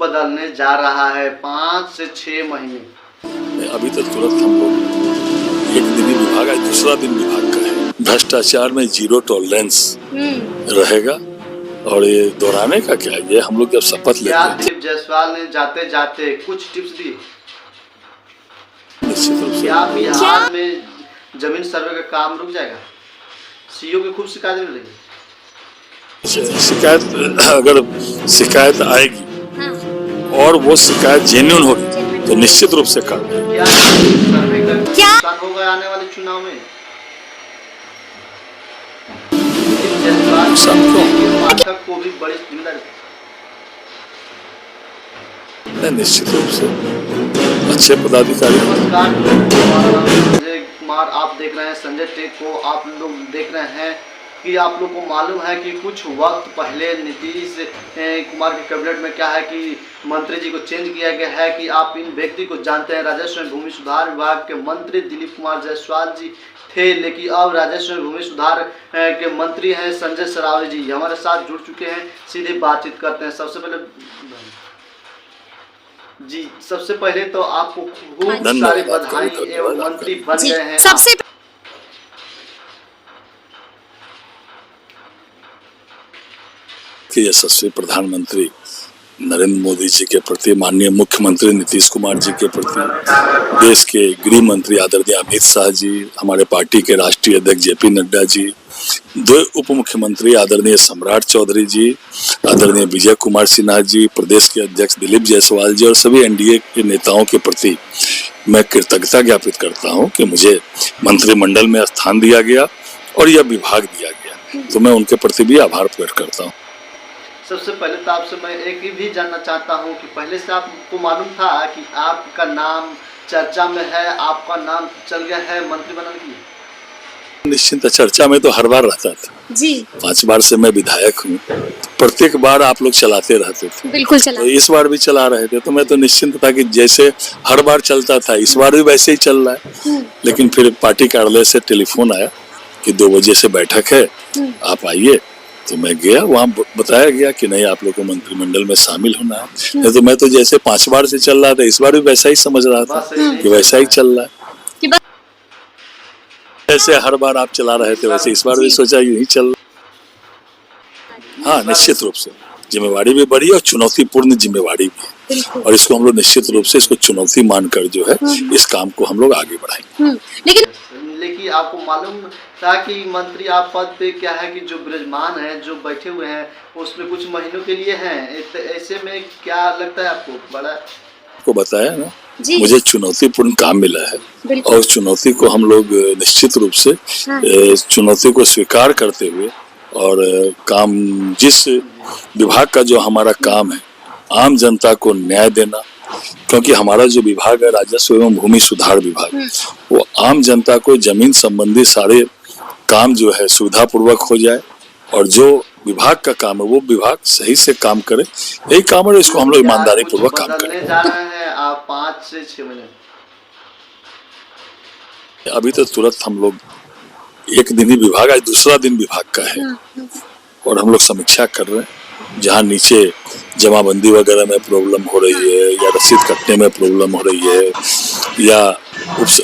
बदलने जा रहा है 5 से 6 महीने। अभी तो तुरंत हम लोग एक दिन ही विभाग, आज दूसरा दिन विभाग का है। भ्रष्टाचार में जीरो टॉलरेंस रहेगा और ये दोहराने का क्या, ये हम लोग जब शपथ लेते हैं। दिलीप जायसवाल ने जाते जाते कुछ टिप्स दी। निश्चित रूप से क्या बिहार में जमीन सर्वे का काम रुक जाएगा? सीईओ की खूब शिकायत मिल रही है। शिकायत, अगर शिकायत आएगी और वो शिकायत जेन्युइन होगी तो निश्चित रूप से कर देंगे। क्या सर्वे का नुकसान होगा आने वाले चुनाव में? पाठक को भी बड़ी जिम्मेदारी। निश्चित रूप से अच्छे पदाधिकारी। संजय कुमार आप देख रहे हैं, संजय टेक को आप लोग देख रहे हैं कि आप लोग को मालूम है कि कुछ वक्त पहले नीतीश कुमार के कैबिनेट में क्या है कि मंत्री जी को चेंज किया गया है कि आप इन व्यक्ति को जानते हैं, राजस्व एवं भूमि सुधार विभाग के मंत्री दिलीप कुमार जायसवाल जी थे, लेकिन अब राजस्व एवं भूमि सुधार के मंत्री हैं संजय सरावगी जी हमारे साथ जुड़ चुके हैं। सीधे बातचीत करते हैं। सबसे पहले तो आपको खूब सारी बधाई एवं मंत्री बन गए हैं। सबसे यशस्वी प्रधानमंत्री नरेंद्र मोदी जी के प्रति, माननीय मुख्यमंत्री नीतीश कुमार जी के प्रति, देश के गृह मंत्री आदरणीय अमित शाह जी, हमारे पार्टी के राष्ट्रीय अध्यक्ष जेपी नड्डा जी, दो उप मुख्यमंत्री आदरणीय सम्राट चौधरी जी, आदरणीय विजय कुमार सिन्हा जी, प्रदेश के अध्यक्ष दिलीप जायसवाल जी और सभी एनडीए के नेताओं के प्रति मैं कृतज्ञता ज्ञापित करता हूं कि मुझे मंत्रिमंडल में स्थान दिया गया और यह विभाग दिया गया, तो मैं उनके प्रति भी आभार प्रकट करता हूँ। सबसे पहले तो आपसे मैं एक ही भी जानना चाहता हूं कि पहले से आपको मालूम था कि आपका नाम चर्चा में है, आपका नाम चल गया है मंत्री बनने की? निश्चिंत चर्चा में तो हर बार रहता था जी। 5 बार से मैं विधायक हूँ, प्रत्येक बार आप लोग चलाते रहते थे। बिल्कुल चला। तो इस बार भी चला रहे थे, तो मैं तो निश्चिंत था कि जैसे हर बार चलता था इस बार भी वैसे ही चल रहा है। लेकिन फिर पार्टी कार्यालय से टेलीफोन आया कि 2 बजे से बैठक है, आप आइए। तो मैं गया, वहाँ बताया गया कि नहीं आप लोग को मंत्रिमंडल में शामिल होना है। नहीं तो मैं तो जैसे 5 बार से चल रहा था इस बार भी वैसा ही समझ रहा था कि वैसा ही चल रहा है। जैसे हर बार आप चला रहे थे वैसे इस बार भी सोचा यूं ही चल रहा। हाँ, निश्चित रूप से जिम्मेवारी भी बढ़ी और चुनौतीपूर्ण जिम्मेवारी भी है और इसको हम लोग निश्चित रूप से इसको चुनौती मानकर जो है इस काम को हम लोग आगे बढ़ाएंगे। लेकिन आपको मालूम था कि मंत्री आप पद पे क्या है कि जो विराजमान है, जो बैठे हुए हैं उसमें कुछ महीनों के लिए हैं, ऐसे में क्या लगता है आपको? बड़ा आपको बताया ना, मुझे चुनौतीपूर्ण काम मिला है और उस चुनौती को हम लोग निश्चित रूप से चुनौती को स्वीकार करते हुए और काम, जिस विभाग का जो हमारा काम है आम जनता को न्याय देना, क्योंकि हमारा जो विभाग है राजस्व एवं भूमि सुधार विभाग, वो आम जनता को जमीन संबंधी सारे काम जो है सुविधा पूर्वक हो जाए और जो विभाग का काम है वो विभाग सही से काम करे, यही काम है। इसको हम लोग ईमानदारी पूर्वक काम करें। जा रहे हैं आप 5 से 6 महीने। अभी तो तुरंत हम लोग एक दिन ही विभाग, आज दूसरा दिन विभाग का है और हम लोग समीक्षा कर रहे हैं। जहाँ नीचे जमाबंदी वगैरह में प्रॉब्लम हो रही है या रसीद कटने में प्रॉब्लम हो रही है या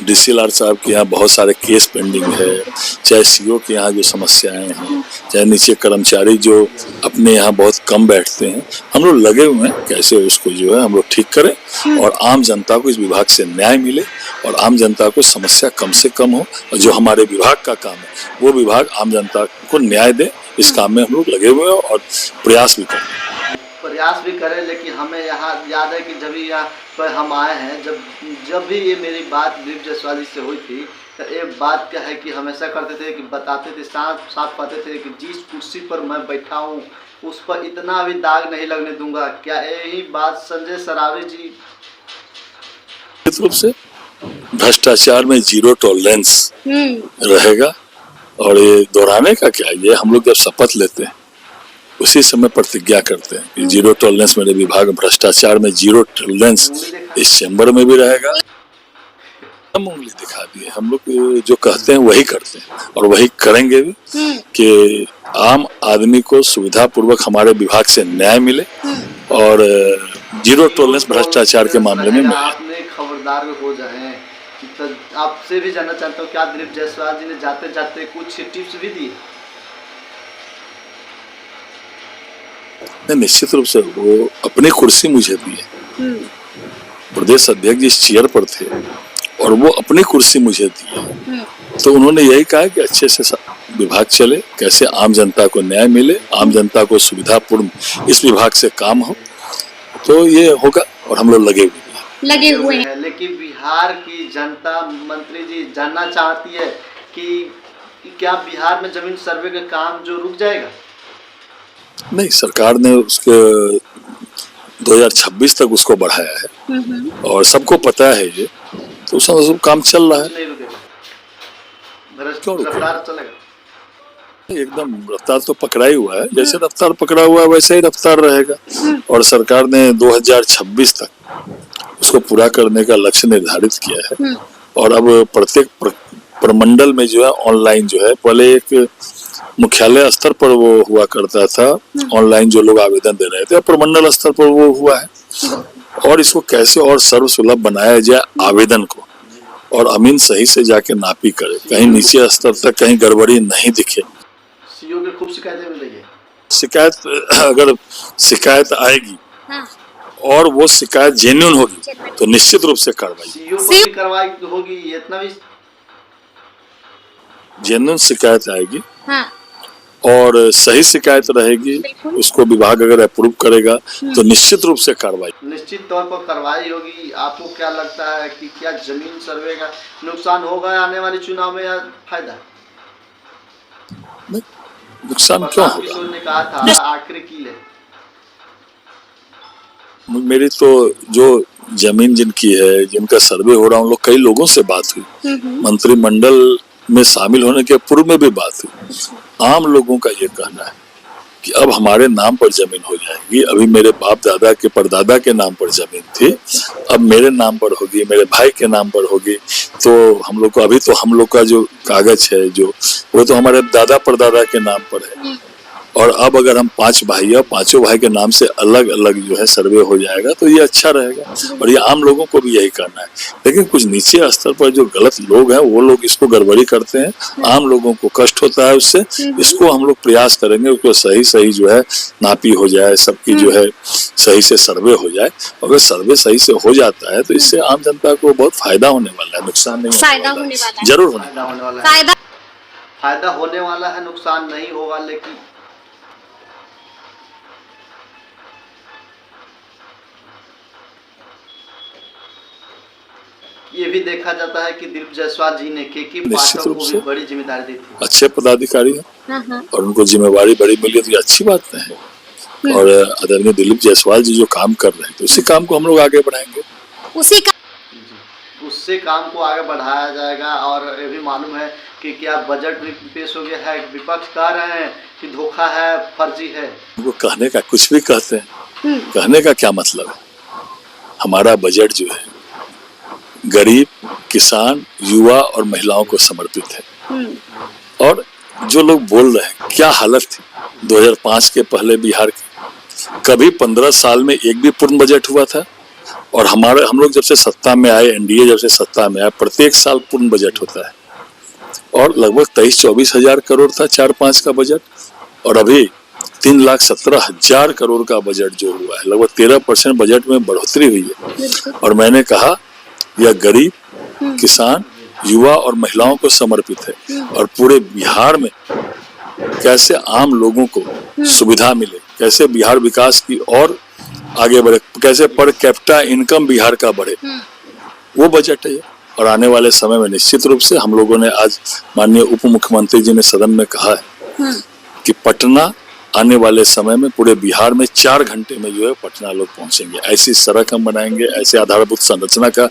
डीसीएलआर साहब के यहाँ बहुत सारे केस पेंडिंग है, चाहे सीओ के यहाँ जो समस्याएं हैं, चाहे नीचे कर्मचारी जो अपने यहाँ बहुत कम बैठते हैं, हम लोग लगे हुए हैं कैसे उसको जो है हम लोग ठीक करें और आम जनता को इस विभाग से न्याय मिले और आम जनता को समस्या कम से कम हो और जो हमारे विभाग का काम है वो विभाग आम जनता को न्याय दे। इस काम में हम लोग लगे हुए हैं और प्रयास भी करें। लेकिन हमें यहाँ याद है कि जब यहाँ पर हम आए हैं, जब भी ये मेरी बात दिलीप जायसवाल जी से हुई थी, तो एक बात क्या है कि हमेशा करते थे कि बताते थे, साफ कहते थे कि जिस कुर्सी पर मैं बैठा हूँ उस पर इतना भी दाग नहीं लगने दूंगा। क्या यही बात संजय सरावगी जी? निश्चित रूप से भ्रष्टाचार में जीरो टॉलरेंस रहेगा और ये दोहराने का क्या, ये हम लोग जब शपथ लेते हैं उसी समय प्रतिज्ञा करते हैं कि जीरो टॉलरेंस मेरे विभाग, भ्रष्टाचार में जीरो टॉलरेंस इस चैम्बर में भी रहेगा। हम उंगली दिखा दिए, हम लोग जो कहते हैं वही करते हैं और वही करेंगे भी कि आम आदमी को सुविधा पूर्वक हमारे विभाग से न्याय मिले और जीरो टॉलरेंस भ्रष्टाचार के मामले में मैं। आपने खबरदार हो जाए, तो आपसे भी जानना चाहता हूँ, क्या दिलीप जायसवाल जी ने जाते जाते कुछ टिप्स भी दी? निश्चित रूप से वो अपनी कुर्सी मुझे दी है, प्रदेश अध्यक्ष जिस चेयर पर थे और वो अपनी कुर्सी मुझे दी है, तो उन्होंने यही कहा कि अच्छे से विभाग चले, कैसे आम जनता को न्याय मिले, आम जनता को सुविधापूर्ण इस विभाग से काम हो, तो ये होगा और हम लोग लगे हुए हैं। लेकिन बिहार की जनता, मंत्री जी, जानना चाहती है कि क्या बिहार में जमीन सर्वे का काम जो रुक जाएगा? नहीं, सरकार ने उसके 2026 तक उसको बढ़ाया है और सबको पता है ये, तो उसमें काम चल रहा है। नहीं रुकेगा, क्यों रुकेगा? रफ्तार चलेगा एकदम, रफ्तार तो पकड़ा ही हुआ है, जैसे रफ्तार पकड़ा हुआ है वैसे ही रफ्तार रहेगा और सरकार ने 2026 तक उसको पूरा करने का लक्ष्य निर्धारित किया है। और अब प्रत्येक प्रमंडल में जो है ऑनलाइन जो है, पहले एक मुख्यालय स्तर पर वो हुआ करता था, ऑनलाइन जो लोग आवेदन दे रहे थे, प्रमंडल स्तर पर वो हुआ है। और इसको कैसे और सर्वसुलभ बनाया जाए आवेदन को, और अमीन सही से जाके नापी करे, कहीं नीचे स्तर तक कहीं गड़बड़ी नहीं दिखे। सीओ की खूब शिकायतें मिल रही है। शिकायत, अगर शिकायत आएगी और वो शिकायत जेन्युइन होगी तो निश्चित रूप से कार्रवाई, सीओ पर भी कार्रवाई होगी, इतना भी जेन्युइन शिकायत आएगी और सही शिकायत रहेगी, उसको विभाग अगर अप्रूव करेगा तो निश्चित रूप से कार्रवाई, निश्चित तौर पर कार्रवाई होगी। आपको क्या लगता है कि क्या जमीन सर्वे का नुकसान होगा आने वाले चुनाव में या फायदा? नुकसान क्यों होगा? किशोर ने कहा था आखिरी कील है। मेरी तो जो जमीन जिनकी है, जिनका सर्वे हो रहा, उन लोग कई लोगों से बात हुई, मंत्रिमंडल में शामिल होने के पूर्व में भी बात हुई। आम लोगों का ये कहना है कि अब हमारे नाम पर जमीन हो जाएगी। अभी मेरे बाप दादा के परदादा के नाम पर जमीन थी, अब मेरे नाम पर होगी, मेरे भाई के नाम पर होगी। तो हम लोग को, अभी तो हम लोग का जो कागज है जो, वो तो हमारे दादा परदादा के नाम पर है, और अब अगर हम 5 भाई है, 5 भाई के नाम से अलग अलग जो है सर्वे हो जाएगा तो ये अच्छा रहेगा, और ये आम लोगों को भी यही करना है। लेकिन कुछ नीचे स्तर पर जो गलत लोग हैं वो लोग इसको गड़बड़ी करते हैं, आम लोगों को कष्ट होता है उससे। इसको हम लोग प्रयास करेंगे उसको सही जो है नापी हो जाए, सबकी जो है सही से सर्वे हो जाए। अगर सर्वे सही से हो जाता है तो इससे आम जनता को बहुत फायदा होने वाला है, नुकसान नहीं होने वाला है। जरूर होने वाला है, फायदा होने वाला है, नुकसान नहीं होगा। लेकिन ये भी देखा जाता है कि दिलीप जायसवाल जी ने के पाठक को भी बड़ी जिम्मेदारी दी थी। अच्छे पदाधिकारी हैं और उनको जिम्मेवारी बड़ी मिली है, तो ये अच्छी बात है। और आदरणीय दिलीप जायसवाल जी जो काम कर रहे हैं तो उसी काम को हम लोग आगे बढ़ाएंगे, उससे काम को आगे बढ़ाया जाएगा। और ये भी मालूम है कि क्या बजट भी पेश हो गया है, विपक्ष कह रहे हैं कि धोखा है, फर्जी है। उनको कहने का कुछ भी कहते हैं, कहने का क्या मतलब है? हमारा बजट जो है गरीब, किसान, युवा और महिलाओं को समर्पित है। और जो लोग बोल रहे हैं, क्या हालत थी 2005 के पहले बिहार की, कभी 15 साल में एक भी पूर्ण बजट हुआ था? और हम लोग जब से सत्ता में आए, एनडीए जब से सत्ता में आया, प्रत्येक साल पूर्ण बजट होता है और लगभग 23-24 हजार करोड़ था 4-5 का बजट, और अभी 3,17,000 करोड़ का बजट जो हुआ है, लगभग 13% बजट में बढ़ोतरी हुई है। और मैंने कहा यह गरीब, किसान, युवा और महिलाओं को समर्पित है, और पूरे बिहार में कैसे आम लोगों को सुविधा मिले, कैसे बिहार विकास की और आगे बढ़े, कैसे पर कैपिटा इनकम बिहार का बढ़े, वो बजट है। और आने वाले समय में निश्चित रूप से हम लोगों ने, आज माननीय उप मुख्यमंत्री जी ने सदन में कहा है कि पटना आने वाले समय में पूरे बिहार में 4 घंटे में जो है पटना लोग पहुंचेंगे। ऐसी सड़क हम बनाएंगे, ऐसे आधारभूत संरचना का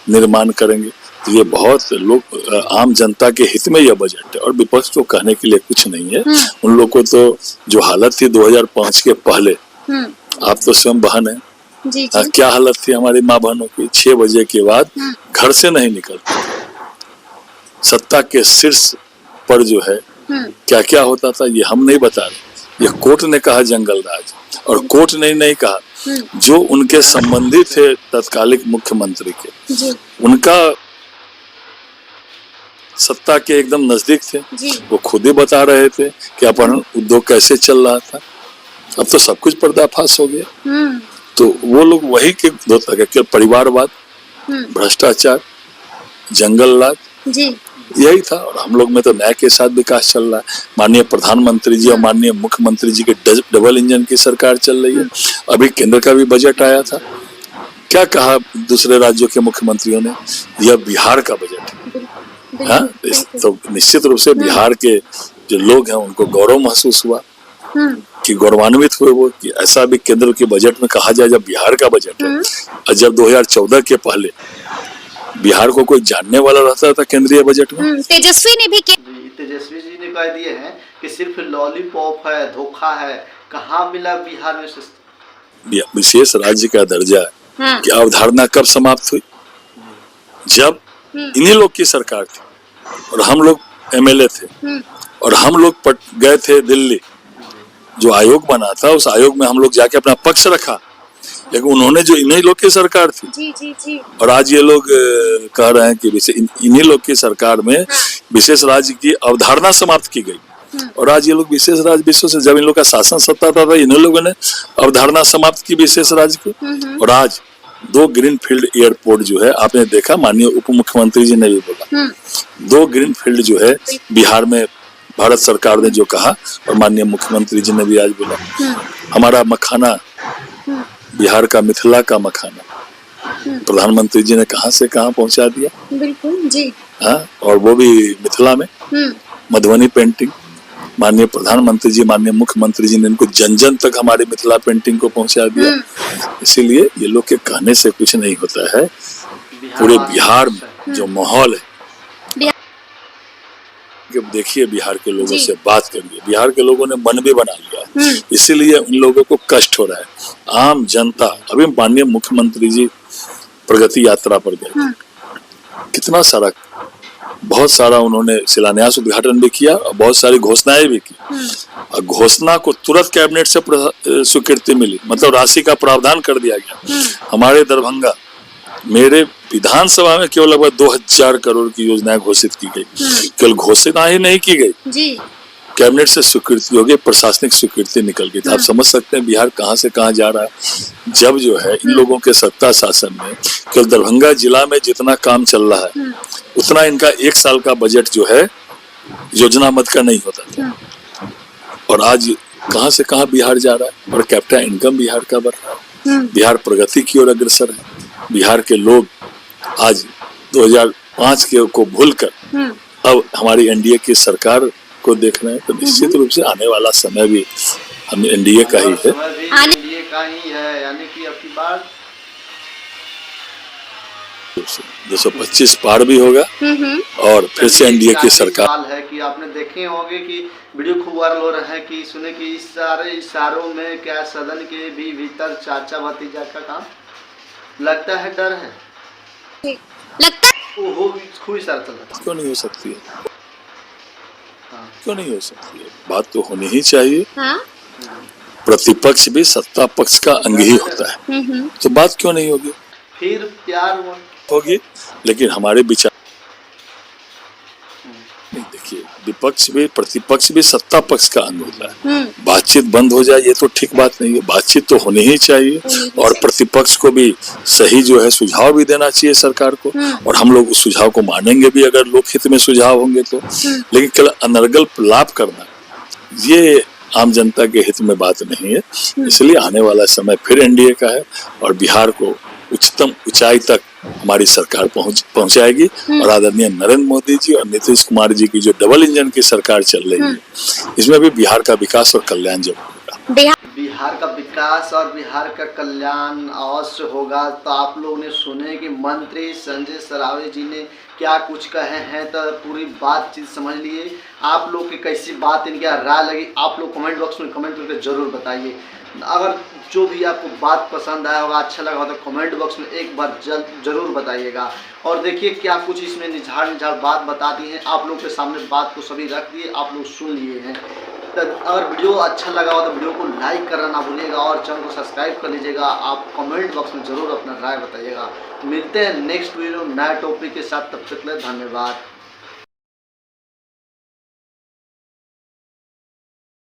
निर्माण करेंगे। तो ये बहुत लोग, आम जनता के हित में यह बजट है, और विपक्ष को कहने के लिए कुछ नहीं है। उन लोग को तो जो हालत थी 2005 के पहले, आप तो स्वयं बहन है, क्या हालत थी हमारी माँ बहनों की, 6 बजे के बाद घर से नहीं निकलती। सत्ता के शीर्ष पर जो है क्या क्या होता था ये हम नहीं बता रहे, ये कोर्ट ने कहा जंगल राज, और कोर्ट ने नहीं कहा, जो उनके संबंधी थे तत्कालिक मुख्यमंत्री के, जी उनका सत्ता के एकदम नजदीक थे, जी वो खुद ही बता रहे थे कि अपहरण उद्योग कैसे चल रहा था। अब तो सब कुछ पर्दाफाश हो गया। तो वो लोग वही के दो तरह के, परिवारवाद, भ्रष्टाचार, जंगल राज, जी यही था। और हम लोग में तो न्याय के साथ विकास चल रहा है। माननीय प्रधानमंत्री जी और माननीय मुख्यमंत्री जी के डबल इंजन की सरकार चल रही है। अभी केंद्र का भी बजट आया था, क्या कहा दूसरे राज्यों के मुख्यमंत्रियों ने, यह बिहार का बजट है। हाँ, तो निश्चित रूप से बिहार के जो लोग हैं उनको गौरव महसूस हुआ, कि गौरवान्वित हुए वो, कि ऐसा भी केंद्र के बजट में कहा जाए जब बिहार का बजट है। और जब 2014 के पहले बिहार को कोई जानने वाला रहता था केंद्रीय बजट में। तेजस्वी ने भी तेजस्वी जी ने कह दिए हैं कि सिर्फ लॉलीपॉप है, धोखा है। कहाँ मिला बिहार में विशेष राज्य का दर्जा की अवधारणा कब समाप्त हुई? जब इन्हीं लोग की सरकार थी और हम लोग एमएलए थे और हम लोग गए थे दिल्ली, जो आयोग बना था उस आयोग में हम लोग जाके अपना पक्ष रखा, लेकिन उन्होंने जो इन्हीं लोग की सरकार थी। जी जी जी और आज ये लोग कह रहे हैं कि इन्हीं लोग की सरकार में विशेष राज्य की अवधारणा समाप्त की गई। और आज ये लोग विशेष राज्य विश्व से, जब इन लोग का शासन सत्ता था इन्हीं लोगों ने अवधारणा समाप्त की विशेष राज्य की। और आज 2 ग्रीनफील्ड एयरपोर्ट जो है, आपने देखा माननीय उप मुख्यमंत्री जी ने भी बोला, 2 ग्रीनफील्ड जो है बिहार में भारत सरकार ने जो कहा, और माननीय मुख्यमंत्री जी ने भी आज बोला, हमारा मखाना, बिहार का मिथिला का मखाना प्रधानमंत्री जी ने कहां से कहां पहुंचा दिया। बिल्कुल जी। हाँ, और वो भी मिथिला में मधुबनी पेंटिंग। माननीय प्रधानमंत्री जी, माननीय मुख्यमंत्री जी ने इनको जन जन तक हमारे मिथिला पेंटिंग को पहुंचा दिया। इसीलिए ये लोग के कहने से कुछ नहीं होता है। पूरे बिहार में जो माहौल है, देखिए बिहार के लोगों से बात करिए, बिहार के लोगों ने मन भी बना लिया है। इसीलिए उन लोगों को कष्ट हो रहा है। आम जनता, अभी माननीय मुख्यमंत्री जी प्रगति यात्रा पर गए, कितना सारा, बहुत सारा उन्होंने शिलान्यास उद्घाटन भी किया और बहुत सारी घोषणाएं भी की। और घोषणा को तुरंत कैबिनेट से स्वीकृति मिली, मतलब राशि का प्रावधान कर दिया गया। हमारे दरभंगा, मेरे विधानसभा में केवल लगभग 2000 करोड़ की योजनाएं घोषित की गई। केवल घोषणा ही नहीं की गई जी, कैबिनेट से स्वीकृति हो गई, प्रशासनिक स्वीकृति निकल गई। तो आप समझ सकते हैं बिहार कहां से कहां जा रहा है। जब जो है इन लोगों के सत्ता शासन में केवल दरभंगा जिला में जितना काम चल रहा है, उतना इनका 1 साल का बजट जो है योजना मद का नहीं होता था। और आज कहां से कहां बिहार जा रहा है, और कैपिटा इनकम बिहार का बढ़ रहा है। बिहार प्रगति की ओर अग्रसर है। बिहार के लोग आज 2005 के को भूलकर अब हमारी एनडीए की सरकार को देख रहे हैं। तो निश्चित रूप से आने वाला समय भी हम एनडीए का ही है, एनडीए का ही है। यानी कि अब की बार 225 पार भी होगा और फिर से एनडीए की सरकार है। कि आपने देखे होंगे कि वीडियो खूब वायरल हो रहा है कि सुने कि इस सारे इशारों में क्या सदन के भी भीतर चाचा भतीजा का काम लगता है, डर है, लगता है वो खूब इशारा चल रहा है। क्यों नहीं हो सकती है? क्यों नहीं हो सकती है? बात तो होनी ही चाहिए। प्रतिपक्ष भी सत्ता पक्ष का अंग ही होता है, तो बात क्यों नहीं होगी? फिर प्यार होगी, लेकिन हमारे विचार नहीं। देखिए, विपक्ष भी प्रतिपक्ष भी सत्ता पक्ष का अंग होता है। बातचीत बंद हो जाए ये तो ठीक बात नहीं है। बातचीत तो होनी ही चाहिए और प्रतिपक्ष को भी सही जो है सुझाव भी देना चाहिए सरकार को, और हम लोग उस सुझाव को मानेंगे भी अगर लोकहित में सुझाव होंगे तो। लेकिन केवल अनर्गल लाभ करना ये आम जनता के हित में बात नहीं है। इसलिए आने वाला समय फिर एनडीए का है और बिहार को उच्चतम ऊंचाई तक हमारी सरकार पहुंचाएगी। और आदरणीय नरेंद्र मोदी जी और नीतीश कुमार जी की जो डबल इंजन की सरकार चल रही है, इसमें भी बिहार का विकास और कल्याण जरूर होगा। बिहार का विकास और बिहार का कल्याण अवश्य होगा। तो आप लोगों ने सुने कि मंत्री संजय सरावगी जी ने क्या कुछ कहे हैं, तो पूरी बातचीत समझ लिए। आप लोग की कैसी बात, इनकी राय लगी, आप लोग कमेंट बॉक्स में कमेंट करके जरूर बताइए। अगर जो भी आपको बात पसंद आया होगा, अच्छा लगा हो, तो कमेंट बॉक्स में एक बार जरूर बताइएगा। और देखिए क्या कुछ इसमें निझाड़ बात बता दी है, आप लोग के सामने बात को सभी रख दिए, आप लोग सुन लिए हैं। तो अगर वीडियो अच्छा लगा हो तो वीडियो को लाइक करना ना भूलिएगा और चैनल को सब्सक्राइब कर लीजिएगा। आप कमेंट बॉक्स में ज़रूर अपना राय बताइएगा। मिलते हैं नेक्स्ट वीडियो नया टॉपिक के साथ, तब तक के लिए धन्यवाद।